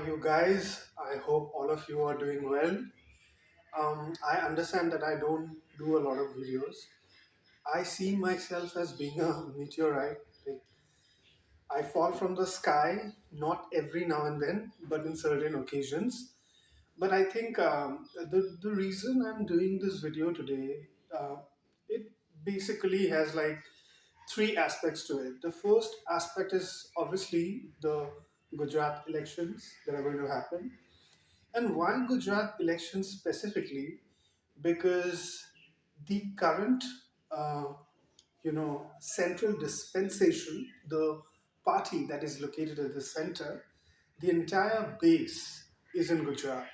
you guys? I hope all of you are doing well. I understand that I don't do a lot of videos. I see myself as being a meteorite. Like, I fall from the sky, not every now and then, but in certain occasions. But I think the reason I'm doing this video today, it basically has like three aspects to it. The first aspect is obviously the Gujarat elections that are going to happen. And why Gujarat elections specifically? Because the current, uh, central dispensation, the party that is located at the center, the entire base is in Gujarat.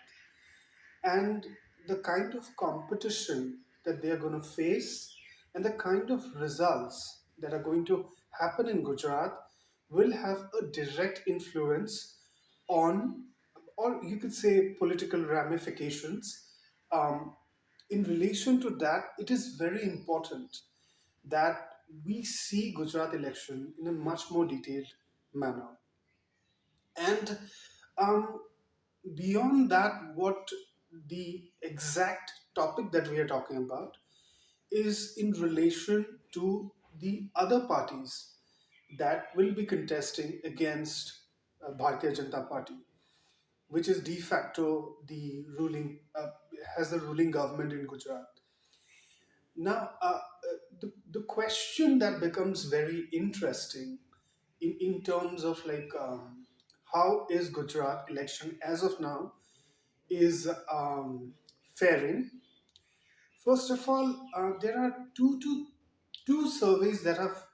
And the kind of competition that they are going to face and the kind of results that are going to happen in Gujarat will have a direct influence on, or you could say, political ramifications. Um, in relation to that, it is very important that we see Gujarat election in a much more detailed manner. And um, beyond that, what the exact topic that we are talking about is in relation to the other parties that will be contesting against Bharatiya Janata Party, which is de facto the has the ruling government in Gujarat. Now, the question that becomes very interesting in terms of how is Gujarat election as of now is faring. First of all, there are two surveys that have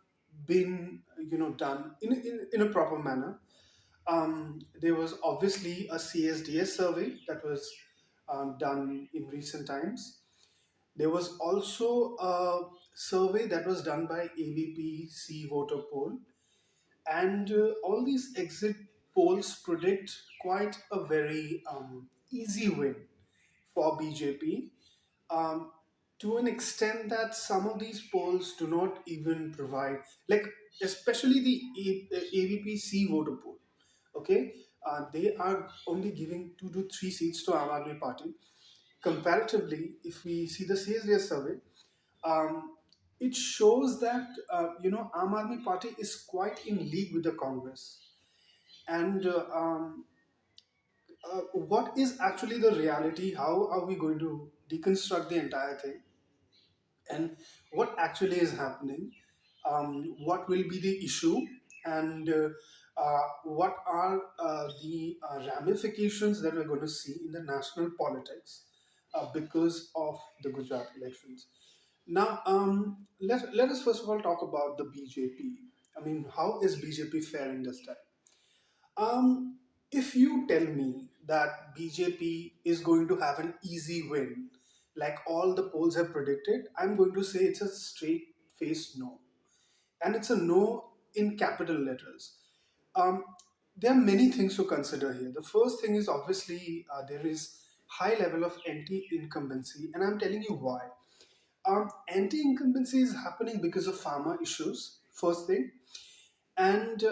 been done in a proper manner. There was obviously a CSDS survey that was done in recent times. There was also a survey that was done by ABP C Voter Poll, and all these exit polls predict quite a very easy win for BJP, um, to an extent that some of these polls do not even provide, like especially the AVPC voter poll. Okay, they are only giving 2 to 3 seats to Aam Aadmi Party. Comparatively, if we see the CSDS survey, um, it shows that Aam Aadmi Party is quite in league with the Congress. And what is actually the reality? How are we going to deconstruct the entire thing? And what actually is happening, what will be the issue, and what are the ramifications that we're going to see in the national politics because of the Gujarat elections. Now, let us first of all talk about the BJP. I mean, how is BJP faring this time? If you tell me that BJP is going to have an easy win, like all the polls have predicted, I'm going to say it's a straight face no. And it's a no in capital letters. Um, there are many things to consider here. The first thing is obviously there is high level of anti-incumbency, and I'm telling you why. Anti-incumbency is happening because of farmer issues, first thing. And,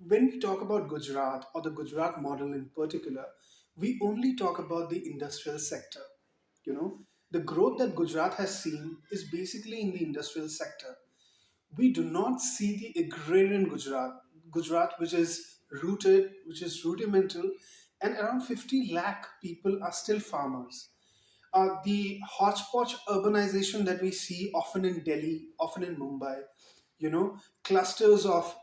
when we talk about Gujarat or the Gujarat model in particular, we only talk about the industrial sector. You know, the growth that Gujarat has seen is basically in the industrial sector. We do not see the agrarian Gujarat which is rudimental, and around 50 lakh people are still farmers. The hodgepodge urbanization that we see often in Delhi, often in Mumbai, clusters of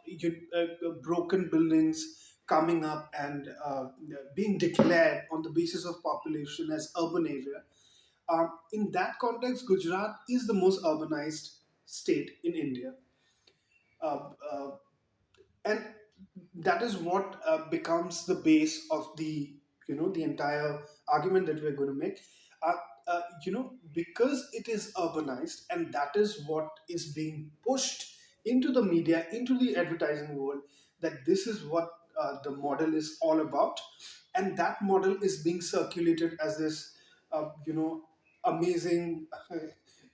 broken buildings coming up and being declared on the basis of population as urban area. In that context, Gujarat is the most urbanized state in India. Uh, uh, and that is what becomes the base of the entire argument that we're going to make. uh, because it is urbanized, and that is what is being pushed into the media, into the advertising world, that this is what the model is all about, and that model is being circulated as this amazing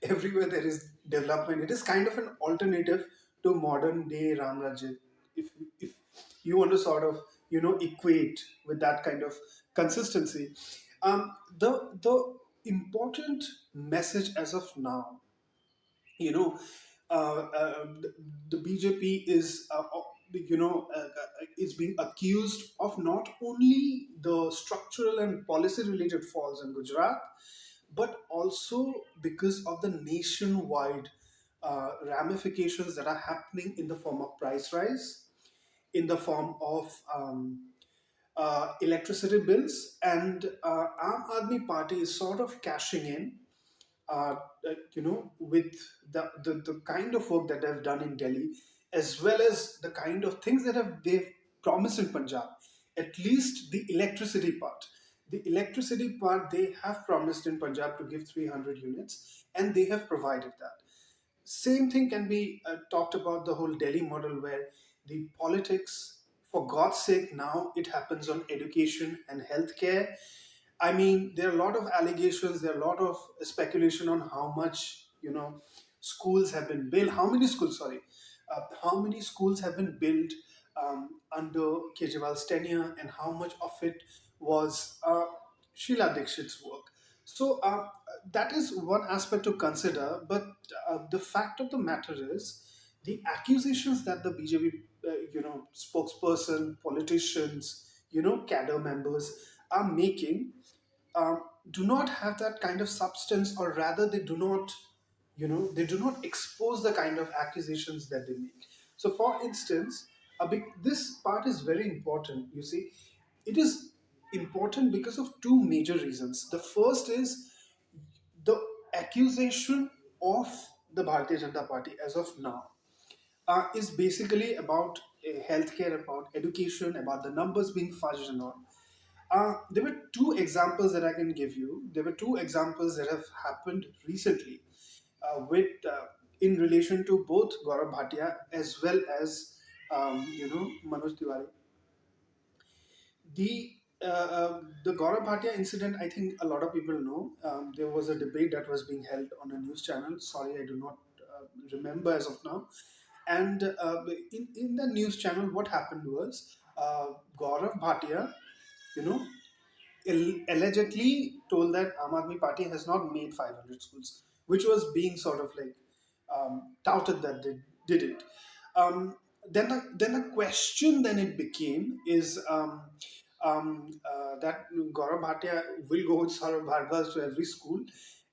everywhere there is development. It is kind of an alternative to modern day Ram Rajya. If you want to sort of equate with that kind of consistency. The important message as of now, you know, the BJP is being accused of not only the structural and policy related faults in Gujarat, but also because of the nationwide ramifications that are happening in the form of price rise, in the form of electricity bills, and Aam Aadmi Party is sort of cashing in, uh, with the kind of work that they've done in Delhi, as well as the kind of things that they've promised in Punjab. At least the electricity part. The electricity part they have promised in Punjab to give 300 units, and they have provided that. Same thing can be talked about the whole Delhi model, where the politics, for God's sake, now it happens on education and healthcare. I mean, there are a lot of allegations, there are a lot of speculation on how much, schools have been built, how many schools, sorry, how many schools have been built under Kejriwal's tenure, and how much of it was Sheila Dixit's work. So that is one aspect to consider, but the fact of the matter is the accusations that the BJP, spokesperson, politicians, cadre members are making do not have that kind of substance, or rather they do not, they do not expose the kind of accusations that they make. So for instance, this part is very important, you see. It is important because of two major reasons. The first is the accusation of the Bharatiya Janata Party as of now is basically about healthcare, about education, about the numbers being fudged and all. There were two examples that I can give you. There were two examples that have happened recently with in relation to both Gaurav Bhatia as well as Manoj Tiwari. The the Gaurav Bhatia incident, I think a lot of people know. There was a debate that was being held on a news channel. Sorry, I do not remember as of now. And in the news channel, what happened was Gaurav Bhatia, you know, allegedly told that Aam Aadmi Party has not made 500 schools, which was being sort of like touted that they did it. Then the question then it became is that Gaurav Bhatia will go with Saurabh Bhargava to every school,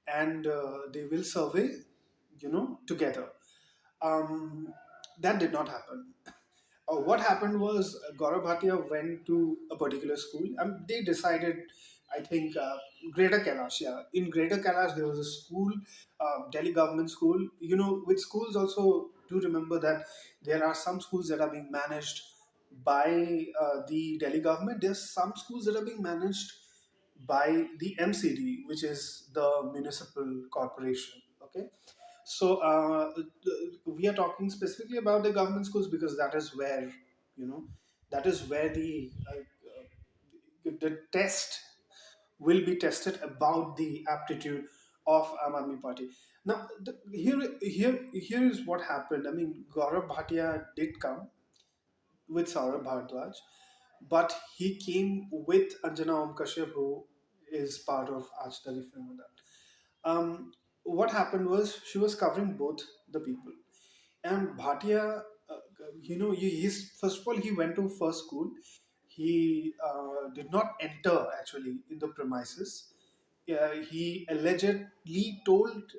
and they will survey, together. Um, that did not happen. What happened was Gaurav Bhatia went to a particular school and they decided, I think, Greater Kailash. Yeah, in Greater Kailash there was a school, Delhi government school. With schools also, do remember that there are some schools that are being managed by the Delhi government. There's some schools that are being managed by the MCD, which is the municipal corporation. Okay, so we are talking specifically about the government schools because that is where, you know that is where the test will be tested about the aptitude of Aam Aadmi Party. Now, here is what happened. I mean, Gaurav Bhatia did come with Saurabh Bhardwaj, but he came with Anjana Om Kashyap, who is part of Aaj Tak, if you know that. What happened was she was covering both the people. And Bhatia, he's first of all he went to first school. He did not enter actually in the premises. He allegedly told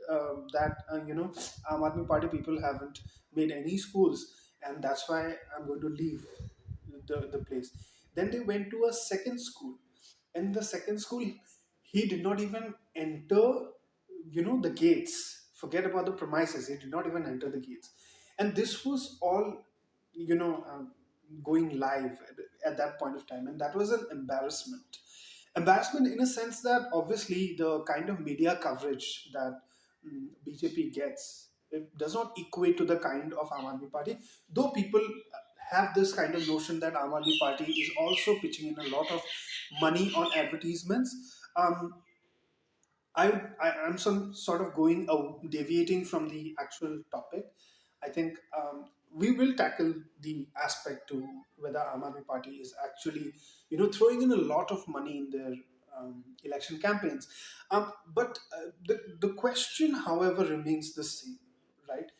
that Aam Aadmi Party people haven't made any schools, and that's why I'm going to leave the place. Then they went to a second school. In the second school, he did not even enter, the gates. Forget about the premises. He did not even enter the gates. And this was all, going live at that point of time. And that was an embarrassment. Embarrassment in a sense that obviously the kind of media coverage that BJP gets, it does not equate to the kind of Aam Aadmi Party. Though people have this kind of notion that Aam Aadmi Party is also pitching in a lot of money on advertisements. I'm some sort of going deviating from the actual topic. I think we will tackle the aspect to whether Aam Aadmi Party is actually, throwing in a lot of money in their election campaigns. But the question, however, remains the same, right?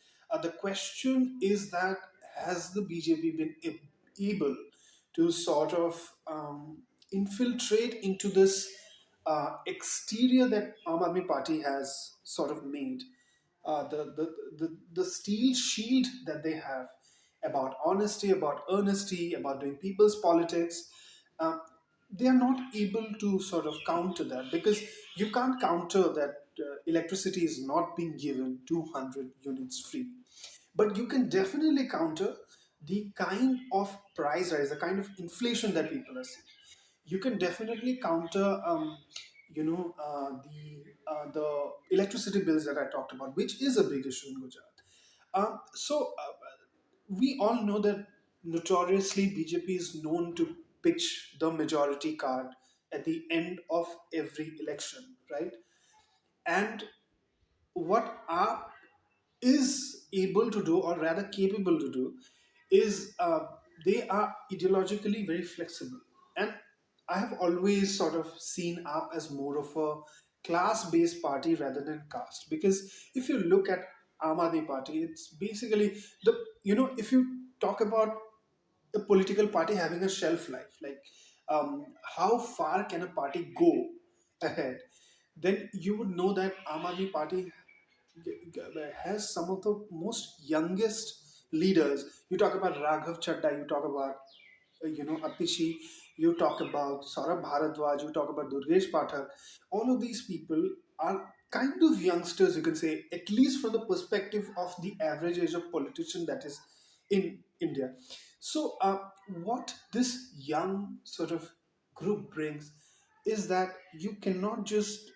The question is that has the BJP been able to sort of infiltrate into this exterior that Aam Aadmi Party has sort of made, the steel shield that they have about honesty, about earnesty, about doing people's politics. Uh, they are not able to sort of counter that, because you can't counter that electricity is not being given 200 units free. But you can definitely counter the kind of price rise, the kind of inflation that people are seeing. You can definitely counter, the electricity bills that I talked about, which is a big issue in Gujarat. We all know that notoriously BJP is known to pitch the majority card at the end of every election, right? And what AAP is able to do, or rather capable to do, is they are ideologically very flexible. And I have always sort of seen AAP as more of a class-based party rather than caste. Because if you look at Aam Aadmi Party, it's basically if you talk about a political party having a shelf life, like how far can a party go ahead, then you would know that Aam Aadmi Party has some of the most youngest leaders. You talk about Raghav Chadda, you talk about Atishi, you talk about Saurabh Bharadwaj, you talk about Durgesh Pathak. All of these people are kind of youngsters, you can say, at least from the perspective of the average age of politician that is in India. So, what this young sort of group brings is that you cannot just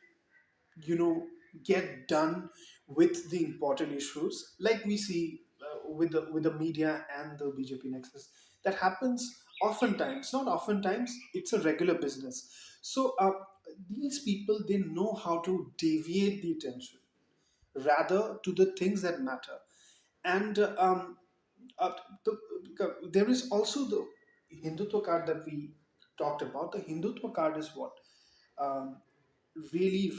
you know get done with the important issues like we see with the media and the BJP nexus. That happens oftentimes, not oftentimes, it's a regular business. So these people, they know how to deviate the attention rather to the things that matter. And uh, the, there is also the Hindutva card that we talked about. The Hindutva card is what um, really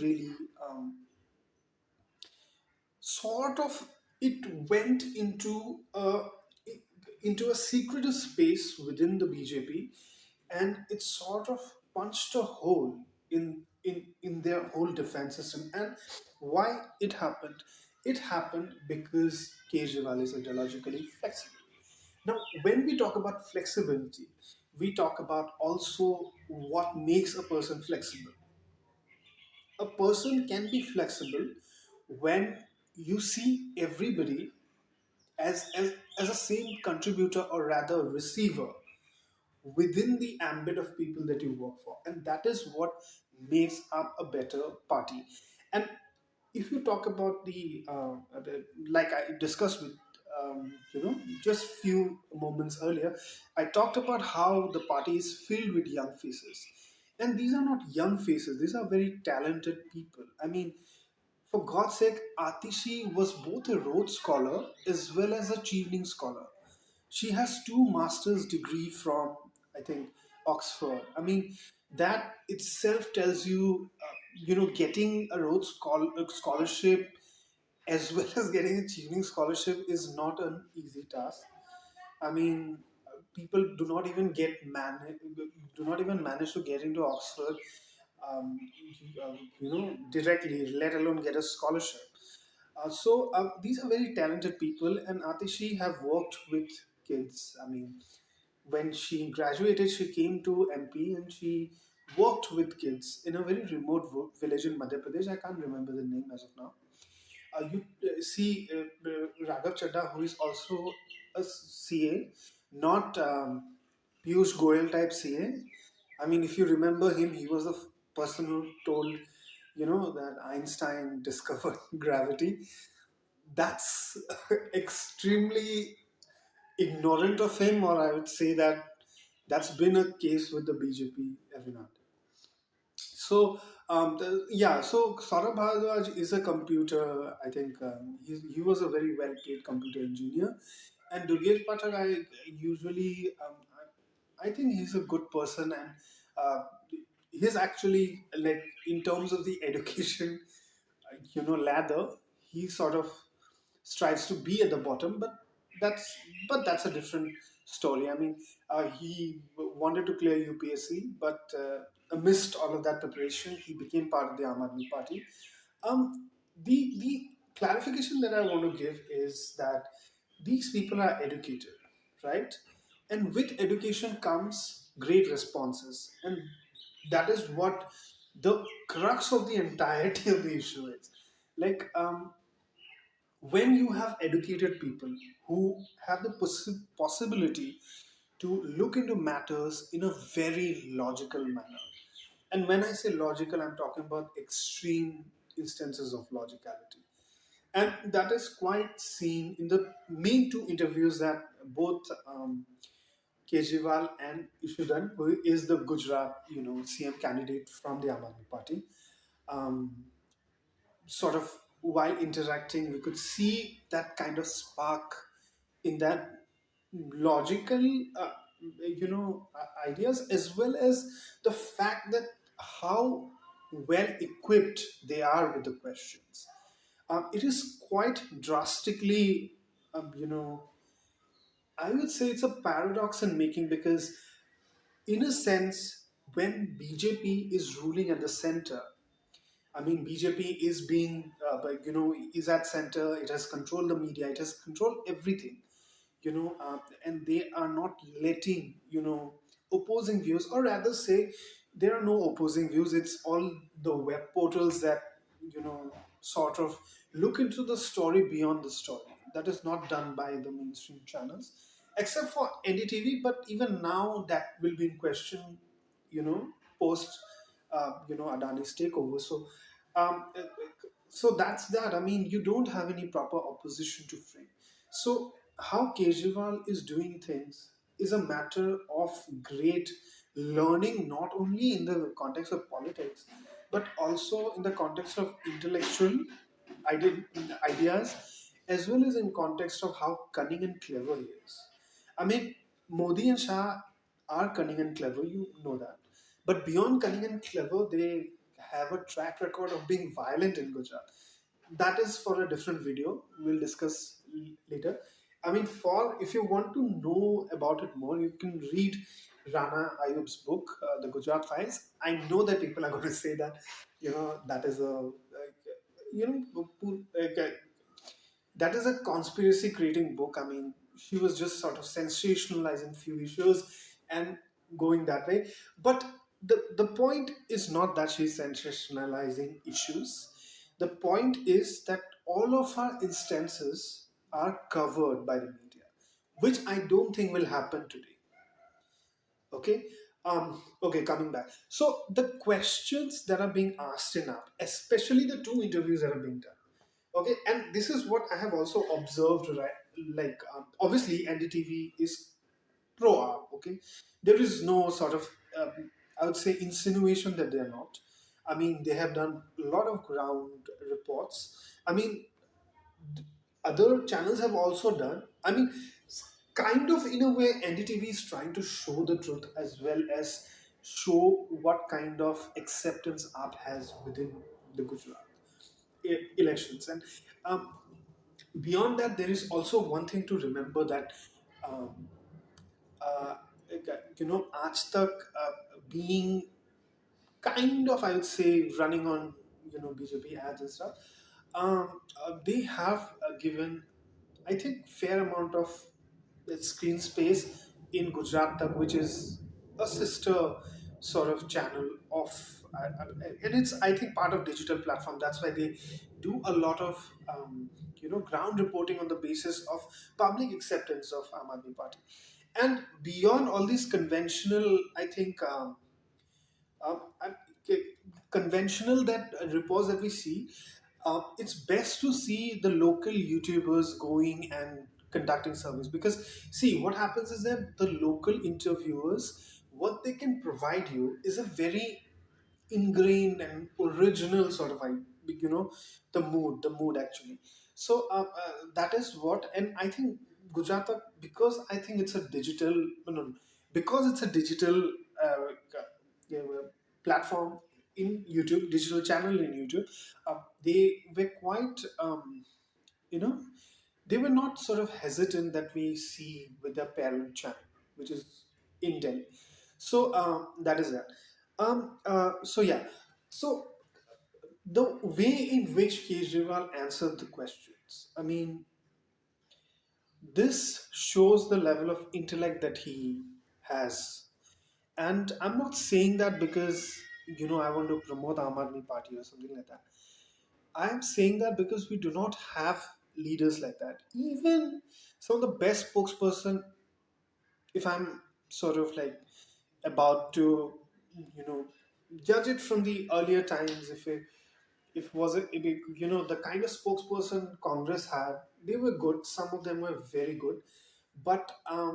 sort of it went into a secretive space within the BJP, and it sort of punched a hole in their whole defense system. And why it happened? It happened because Kejriwal is ideologically flexible. Now, when we talk about flexibility, we talk about also what makes a person flexible. A person can be flexible when you see everybody as a same contributor, or rather receiver, within the ambit of people that you work for, and that is what makes up a better party. And if you talk about like I discussed with just few moments earlier, I talked about how the party is filled with young faces, and these are not young faces, these are very talented people. I mean, for God's sake, Atishi was both a Rhodes Scholar as well as a Chevening Scholar. She has two master's degree from, I think, Oxford. I mean, that itself tells you, getting a Scholarship as well as getting a Chevening Scholarship is not an easy task. I mean, people do not even manage to get into Oxford, directly, let alone get a scholarship. So these are very talented people, and Atishi have worked with kids. I mean, when she graduated, she came to MP and she worked with kids in a very remote village in Madhya Pradesh. I can't remember the name as of now. You see Raghav Chadda, who is also a CA, not Piyush Goyal type CA. I mean, if you remember him, he was the person who told, that Einstein discovered gravity. That's extremely ignorant of him, or I would say that that's been a case with the BJP every now and then. So, yeah, so Saurabh Bharadwaj is a computer, I think he was a very well paid computer engineer. And Durgesh Pathak, I usually, I think he's a good person, and uh, he's actually like in terms of the education, ladder. He sort of strives to be at the bottom, that's that's a different story. I mean, he wanted to clear UPSC, but amidst all of that preparation, he became part of the Aam Aadmi Party. The clarification that I want to give is that these people are educated, right? And with education comes great responses, and that is what the crux of the entirety of the issue is. Like, when you have educated people who have the possibility to look into matters in a very logical manner. And when I say logical, I'm talking about extreme instances of logicality. And that is quite seen in the main two interviews that both Kejriwal and Ishudan, who is the Gujarat, CM candidate from the Aam Aadmi Party, um, sort of while interacting, we could see that kind of spark in that logical, ideas, as well as the fact that how well equipped they are with the questions. It is quite drastically, I would say it's a paradox in making, because, in a sense, when BJP is ruling at the center, I mean, BJP is being, is at center. It has controlled the media. It has controlled everything, and they are not letting, opposing views, or rather say, there are no opposing views. It's all the web portals that, sort of look into the story beyond the story. That is not done by the mainstream channels, except for NDTV. But even now, that will be in question, post, Adani's takeover. Um, uh, so that's that. I mean, you don't have any proper opposition to frame. So how Kejriwal is doing things is a matter of great learning, not only in the context of politics, but also in the context of intellectual ideas, as well as in context of how cunning and clever he is. I mean, Modi and Shah are cunning and clever, you know that. But beyond cunning and clever, they have a track record of being violent in Gujarat. That is for a different video. We'll discuss later. I mean, for if you want to know about it more, you can read Rana Ayub's book, The Gujarat Files. I know that people are going to say that, that is a, that is a conspiracy creating book. I mean, she was just sort of sensationalizing few issues and going that way. But the point is not that she's sensationalizing issues. The point is that all of her instances are covered by the media, which I don't think will happen today. Okay. Okay, coming back. So the questions that are being asked in up, especially the two interviews that are being done. Okay, and this is what I have also observed, right? Like, obviously, NDTV is pro ARP. Okay, there is no sort of, I would say, insinuation that they are not. I mean, they have done a lot of ground reports. I mean, other channels have also done. I mean, kind of in a way, NDTV is trying to show the truth, as well as show what kind of acceptance ARP has within the Gujarat elections. And um, beyond that, there is also one thing to remember, that um, uh, Aaj Tak, being kind of, I would say, running on, BJP ads and stuff, they have given, I think, fair amount of screen space in Gujarat Tak, which is a sister sort of channel of, and it's, I think, part of digital platform. That's why they do a lot of, ground reporting on the basis of public acceptance of Aam Aadmi Party. And beyond all these conventional, I think, conventional that reports that we see, it's best to see the local YouTubers going and conducting surveys, because see what happens is that the local interviewers, what they can provide you is a very ingrained and original sort of, the mood actually. So that is what, and I think Gujarat, because I think it's a digital, no, no, because it's a digital yeah, platform in YouTube, digital channel in YouTube, they were quite, you know, they were not sort of hesitant that we see with their parent channel, which is in Delhi. So that is that. So yeah, so the way in which Kejriwal answered the questions, I mean, this shows the level of intellect that he has. And I'm not saying that because, I want to promote Aam Aadmi Party or something like that. I am saying that because we do not have leaders like that. Even some of the best spokesperson, if I'm sort of like about to, you know, judge it from the earlier times, if was it, the kind of spokesperson Congress had, they were good. Some of them were very good, but uh,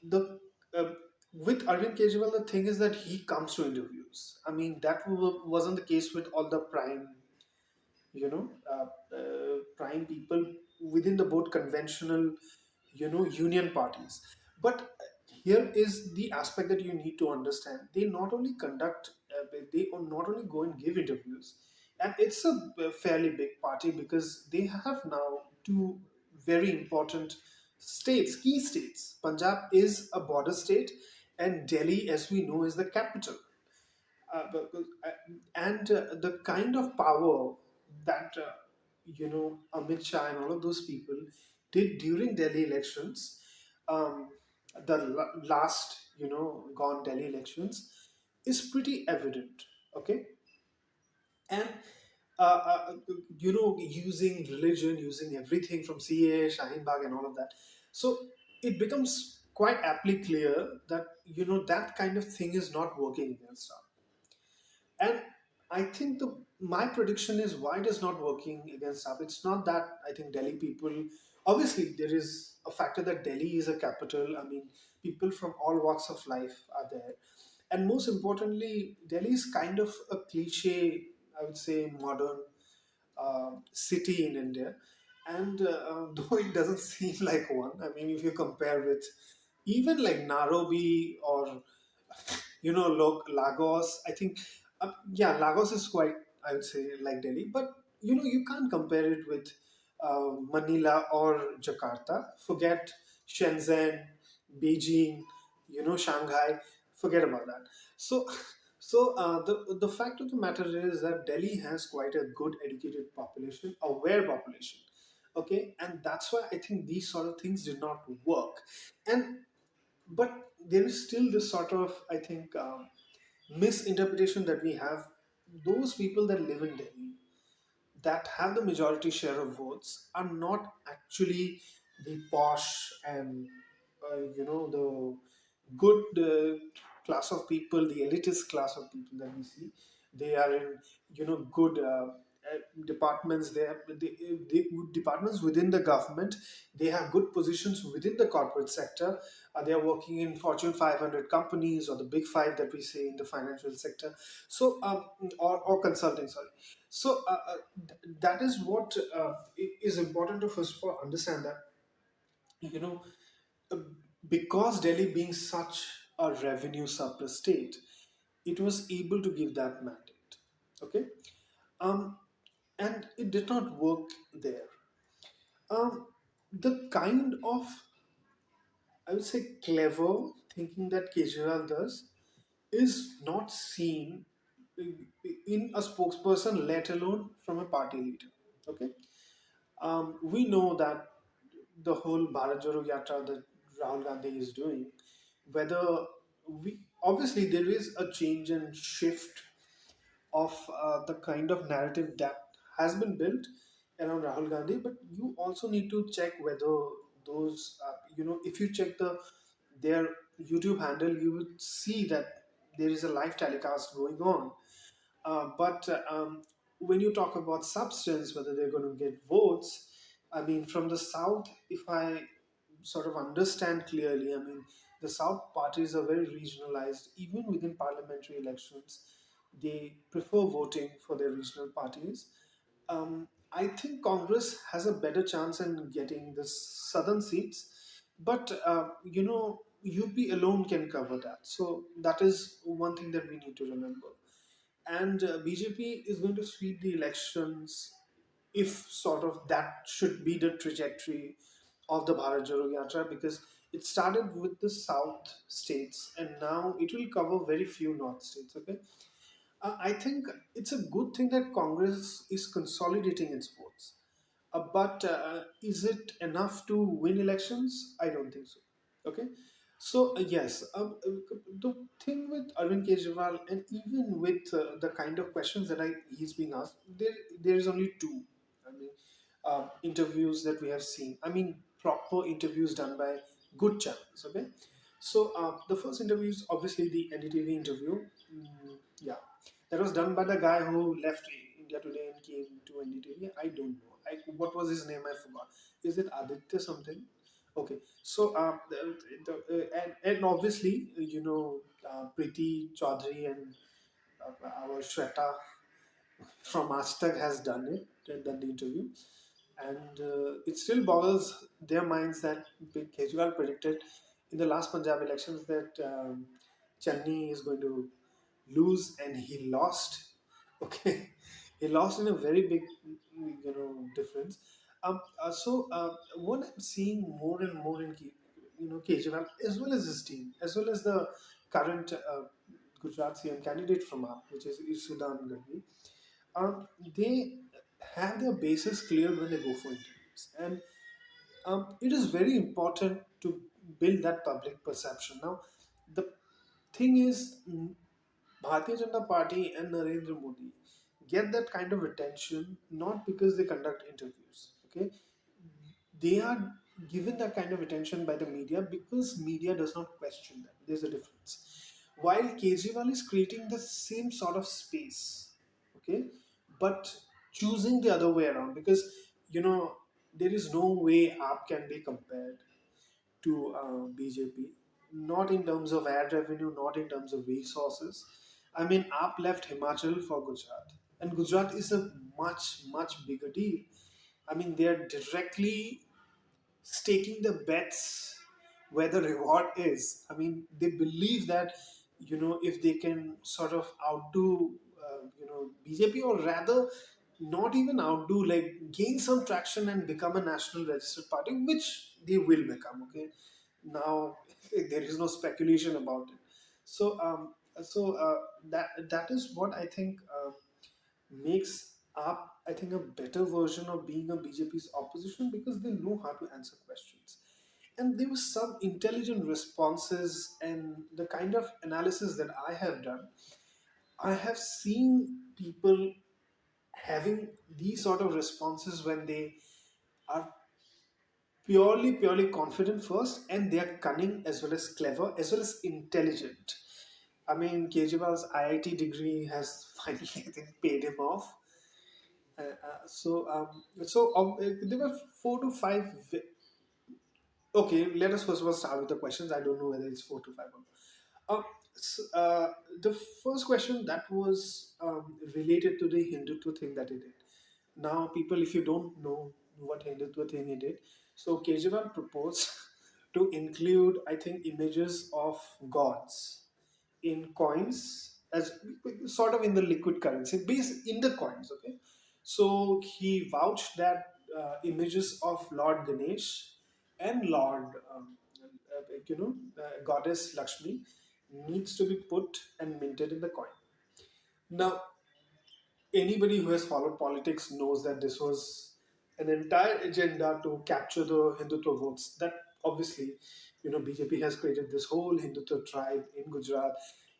the with Arvind Kejriwal, the thing is that he comes to interviews. I mean, that wasn't the case with all the prime people within the both conventional, union parties. But here is the aspect that you need to understand. They not only conduct, they not only go and give interviews, and it's a fairly big party because they have now two very important states, key states. Punjab is a border state, and Delhi, as we know, is the capital. And the kind of power that Amit Shah and all of those people did during Delhi elections, um, the last gone Delhi elections, is pretty evident. Okay, and using religion, using everything from CA, Shaheen Bagh, and all of that. So it becomes quite aptly clear that that kind of thing is not working against us. And I think the my prediction is why it is not working against up. It's not that I think Delhi people. Obviously, there is a factor that Delhi is a capital. I mean, people from all walks of life are there, and most importantly, Delhi is kind of a cliche. I would say modern city in India, and though it doesn't seem like one. I mean, if you compare with even like Nairobi or Lagos. I think, yeah, Lagos is quite, I would say, like Delhi, but you can't compare it with Manila or Jakarta. Forget Shenzhen, Beijing, Shanghai. Forget about that. So, the fact of the matter is that Delhi has quite a good educated population, aware population. Okay, and that's why I think these sort of things did not work. And but there is still this sort of, I think, misinterpretation that we have. Those people that live in Delhi that have the majority share of votes are not actually the posh and the good class of people, the elitist class of people that we see. They are in good departments. They departments within the government. They have good positions within the corporate sector. They are working in Fortune 500 companies or the big five that we say in the financial sector. So or consulting. Sorry. So that is what is important to first of all understand that you know uh, because Delhi being such a revenue surplus state, it was able to give that mandate. Okay, um, and it did not work there. The kind of, I would say, clever thinking that Kejriwal does is not seen in a spokesperson, let alone from a party leader. Okay, we know that the whole Bharat Joro Yatra that Rahul Gandhi is doing, whether we obviously there is a change and shift of the kind of narrative that has been built around Rahul Gandhi, but you also need to check whether those, if you check their YouTube handle, you will see that there is a live telecast going on. But when you talk about substance, whether they're going to get votes, I mean, from the South, if I sort of understand clearly, I mean, the South parties are very regionalized. Even within parliamentary elections, they prefer voting for their regional parties. I think Congress has a better chance in getting the southern seats, but UP alone can cover that. So that is one thing that we need to remember. And BJP is going to sweep the elections if sort of that should be the trajectory of the Bharat Joro Yatra, because it started with the south states and now it will cover very few north states. Okay, I think it's a good thing that Congress is consolidating its votes. But is it enough to win elections? I don't think so. Okay. So, yes, the thing with Arvind Kejriwal and even with the kind of questions that he's being asked, there is only two. I mean, interviews that we have seen. I mean, proper interviews done by good channels. Okay. So, the first interview is obviously the NDTV interview. Yeah, that was done by the guy who left India Today and came to NDTV. I don't know. What was his name? I forgot. Is it Aditya something? Okay. So, and obviously, Preeti Chaudhary and our Shweta from Ashtak has done it, and done the interview. And it still boggles their minds that Kejriwal predicted in the last Punjab elections that Channi is going to lose, and he lost. Okay, he lost in a very big, difference. What I'm seeing more and more in Kejriwal, as well as his team, as well as the current Gujarat CM candidate from AAP, which is Isudan Gadvi, they have their bases clear when they go for interviews, and it is very important to build that public perception. Now, the thing is, Bharatiya Janata Party and Narendra Modi get that kind of attention not because they conduct interviews. Okay, they are given that kind of attention by the media because media does not question them. There's a difference. While Kejriwal is creating the same sort of space, okay, but choosing the other way around, because you know there is no way AAP can be compared to BJP, not in terms of ad revenue, not in terms of resources. I mean, AAP left Himachal for Gujarat, and Gujarat is a much bigger deal. I mean, they are directly staking the bets where the reward is. I mean, they believe that if they can sort of outdo BJP, or rather not even outdo, like gain some traction and become a national registered party, which they will become. Okay, now there is no speculation about it. So that is what I think makes up, I think, a better version of being a BJP's opposition, because they know how to answer questions. And there were some intelligent responses, and the kind of analysis that I have done, I have seen people having these sort of responses when they are purely confident first, and they are cunning as well as clever as well as intelligent. I mean, Kejriwal's IIT degree has finally, I think, paid him off. There were four to five. Okay, let us first of all start with the questions. I don't know whether it's four to five or not. The first question that was related to the Hindutva thing that he did. Now, people, if you don't know what Hindutva thing he did, so Kejriwal proposed to include, I think, images of gods in coins, as sort of in the liquid currency, based in the coins. Okay, so he vouched that images of Lord Ganesh and Lord, Goddess Lakshmi needs to be put and minted in the coin. Now, anybody who has followed politics knows that this was an entire agenda to capture the Hindutva votes. That obviously, BJP has created this whole Hindutva tribe in Gujarat,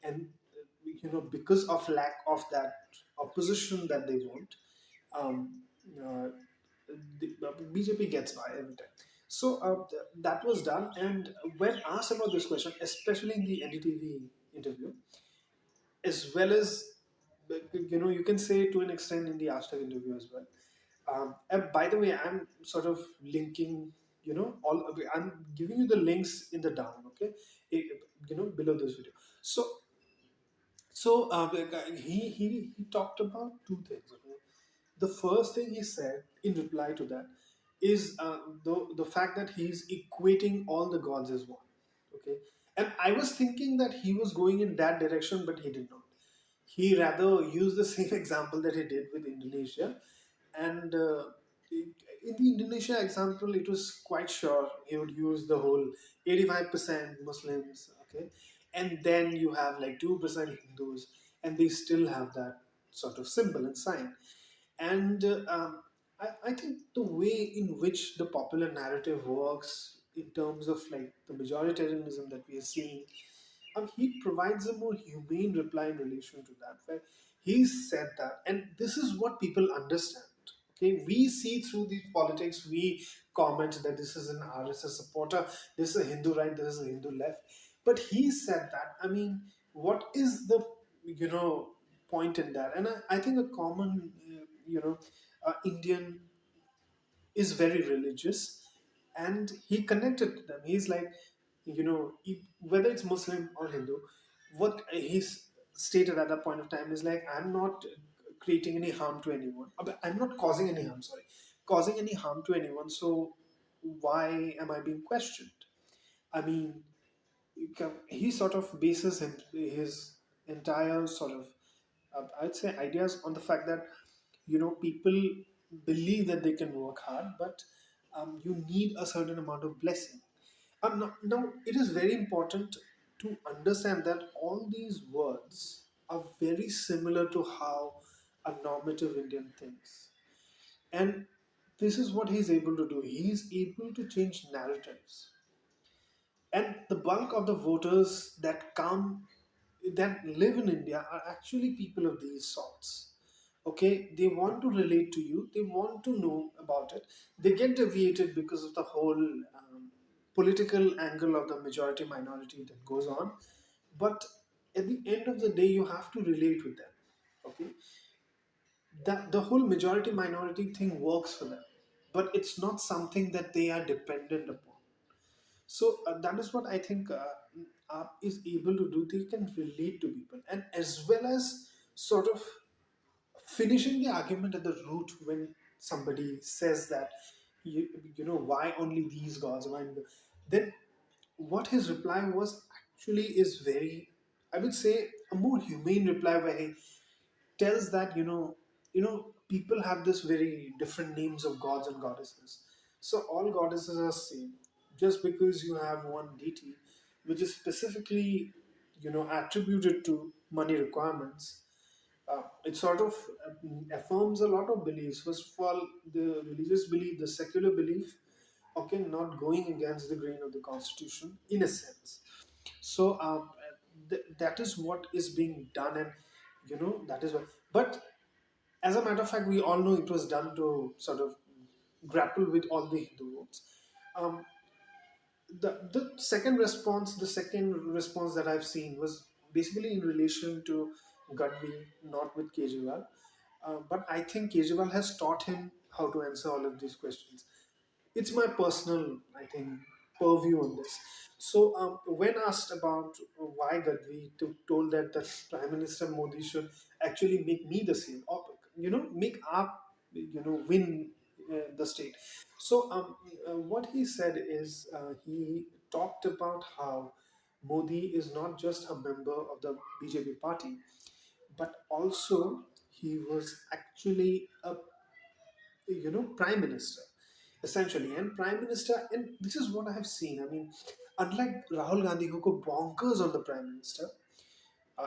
and because of lack of that opposition that they want, um, uh, BJP gets by every time. So that was done, and when asked about this question, especially in the NDTV interview, as well as you can say to an extent in the hashtag interview as well. And by the way, I'm sort of linking, all. I'm giving you the links in the down, okay, below this video. So he talked about two things. Okay, the first thing he said in reply to that is the fact that he's equating all the gods as one. Okay, and I was thinking that he was going in that direction, but he did not. He rather used the same example that he did with Indonesia, and in the Indonesia example, it was quite sure he would use the whole 85% Muslims, okay, and then you have like 2% Hindus, and they still have that sort of symbol and sign. And I think the way in which the popular narrative works in terms of like the majoritarianism that we are seeing, he provides a more humane reply in relation to that, where he said that, and this is what people understand. Okay, we see through these politics, we comment that this is an RSS supporter, this is a Hindu right, this is a Hindu left. But he said that, I mean, what is the, point in that? And I think a common, Indian is very religious, and he connected to them. He's like, whether it's Muslim or Hindu, what he's stated at that point of time is like, I'm not creating any harm to anyone. I'm not causing any harm, sorry, causing any harm to anyone. So why am I being questioned? I mean, he sort of bases his entire sort of, I'd say, ideas on the fact that people believe that they can work hard, but you need a certain amount of blessing. Now, it is very important to understand that all these words are very similar to how a normative Indian thinks. And this is what he's able to do. He's able to change narratives. And the bulk of the voters that live in India are actually people of these sorts. Okay, they want to relate to you, they want to know about it. They get deviated because of the whole political angle of the majority minority that goes on. But at the end of the day, you have to relate with them. Okay, that the whole majority minority thing works for them, but it's not something that they are dependent upon. So that is what I think app is able to do. They can relate to people, and as well as sort of finishing the argument at the root when somebody says that why only these gods, then what his reply was actually is very, I would say, a more humane reply, where he tells that people have this very different names of gods and goddesses. So all goddesses are same. Just because you have one deity which is specifically attributed to money requirements, it sort of affirms a lot of beliefs. First of all, the religious belief, the secular belief, okay, not going against the grain of the constitution in a sense. So that is what is being done, and that is what. But as a matter of fact, we all know it was done to sort of grapple with all the Hindu votes. Um, the second response that I've seen was basically in relation to Gadvi, not with Kejriwal. But I think Kejriwal has taught him how to answer all of these questions. It's my personal, I think, purview on this. So when asked about why Gadvi told that the Prime Minister Modi should actually make me the same, or make our win the state. So what he said is he talked about how Modi is not just a member of the BJP party, but also he was actually a prime minister essentially. And prime minister, and this is what I have seen, I mean, unlike Rahul Gandhi, who go bonkers on the prime minister,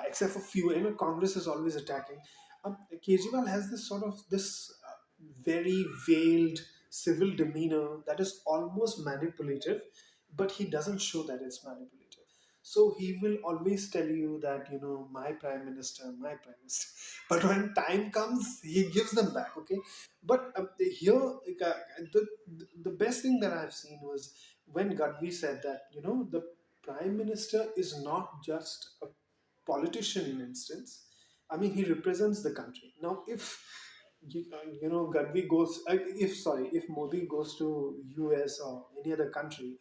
except for few, Congress is always attacking. Kejriwal has this sort of this very veiled civil demeanor that is almost manipulative, but he doesn't show that it's manipulative. So he will always tell you that my prime minister, my prime minister. But when time comes, he gives them back. Okay, but here like, the best thing that I've seen was when Gadvi said that the prime minister is not just a politician in instance. I mean, he represents the country. Now, if Gadvi goes, if Modi goes to US or any other country,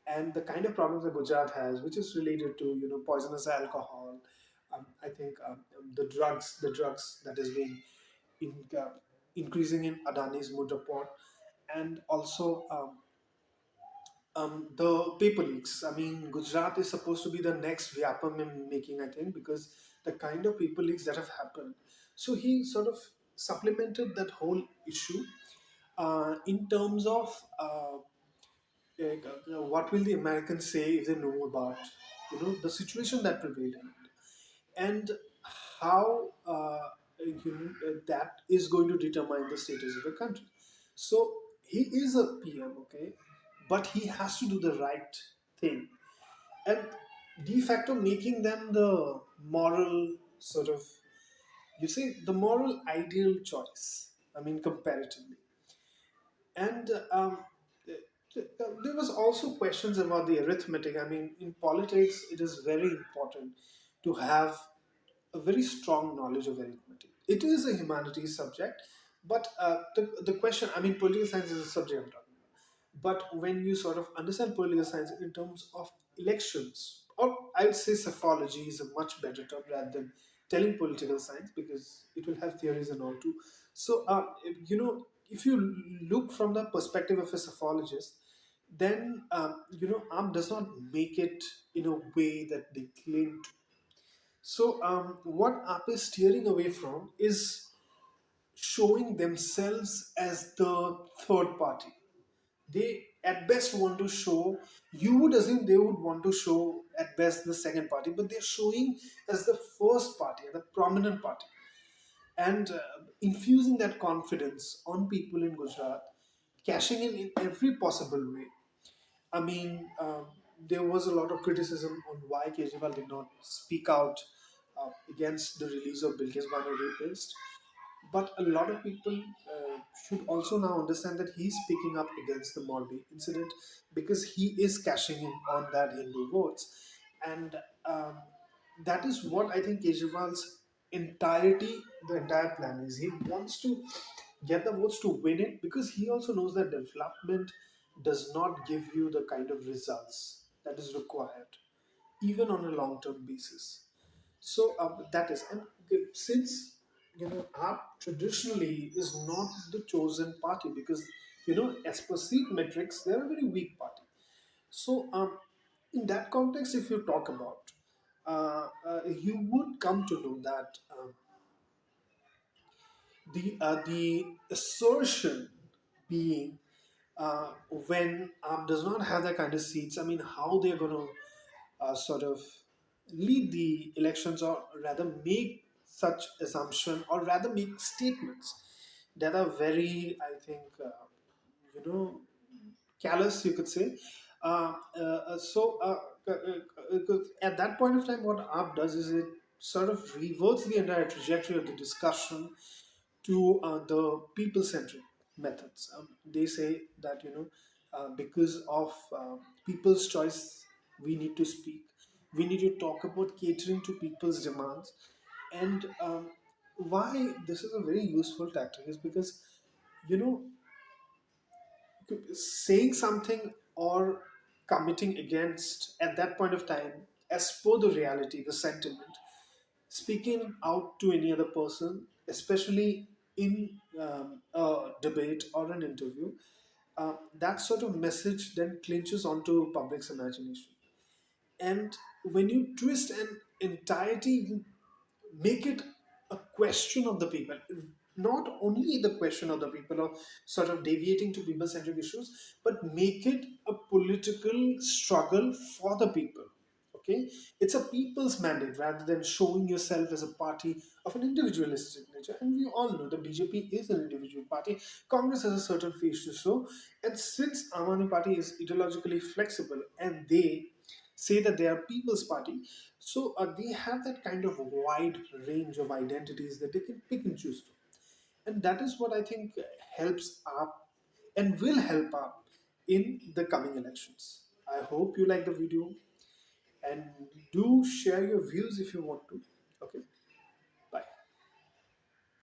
and the kind of problems that Gujarat has, which is related to poisonous alcohol, I think the drugs that is being in, increasing in Adani's mood report, and also the paper leaks. I mean, Gujarat is supposed to be the next Vyapam in making, I think, because the kind of paper leaks that have happened. So he sort of supplemented that whole issue in terms of what will the Americans say if they know about the situation that prevailed in it, and how that is going to determine the status of the country. So he is a PM, okay, but he has to do the right thing, and de facto making them the moral sort of, you say, the moral ideal choice. I mean, comparatively, and there was also questions about the arithmetic. I mean, in politics, it is very important to have a very strong knowledge of arithmetic. It is a humanities subject, but the question, I mean, political science is a subject I'm talking about. But when you sort of understand political science in terms of elections, or I would say psephology is a much better term rather than telling political science, because it will have theories and all too. So, if you look from the perspective of a psephologist, then ARM does not make it in a way that they claim to. So, what ARP is steering away from is showing themselves as the third party. They at best want to show, you would assume they would want to show at best the second party, but they're showing as the first party, the prominent party, and infusing that confidence on people in Gujarat, cashing in every possible way. I mean, there was a lot of criticism on why Kejriwal did not speak out against the release of Bilkis Bano rapist. But a lot of people should also now understand that he's speaking up against the Morbi incident because he is cashing in on that Hindu votes. And that is what I think Kejriwal's the entire plan is. He wants to get the votes to win it, because he also knows that development does not give you the kind of results that is required, even on a long term basis. So that is, and since AAP traditionally is not the chosen party, because as per seat metrics they're a very weak party. So in that context, if you talk about, you would come to know that the assertion being, when does not have that kind of seats. I mean, how they're going to sort of lead the elections, or rather make such assumption, or rather make statements that are very, I think, you know callous, you could say. At that point of time, what ARP does is it sort of reverts the entire trajectory of the discussion to the people-centric methods. They say that because of people's choice, we need to speak. We need to talk about catering to people's demands, and why this is a very useful tactic is because you know saying something or committing against at that point of time, as per the reality, the sentiment, speaking out to any other person, especially in a debate or an interview, that sort of message then clinches onto public's imagination. And when you twist an entirety, you make it a question of the people, not only the question of the people, or sort of deviating to people centric issues, but make it a political struggle for the people. Okay, it's a people's mandate rather than showing yourself as a party of an individualistic nature. And we all know the BJP is an individual party. Congress has a certain face to show, and since Aam Aadmi Party is ideologically flexible and they say that they are people's party, so they have that kind of wide range of identities that they can pick and choose from. And that is what I think helps up and will help up in the coming elections. I hope you like the video, and do share your views if you want to. Okay.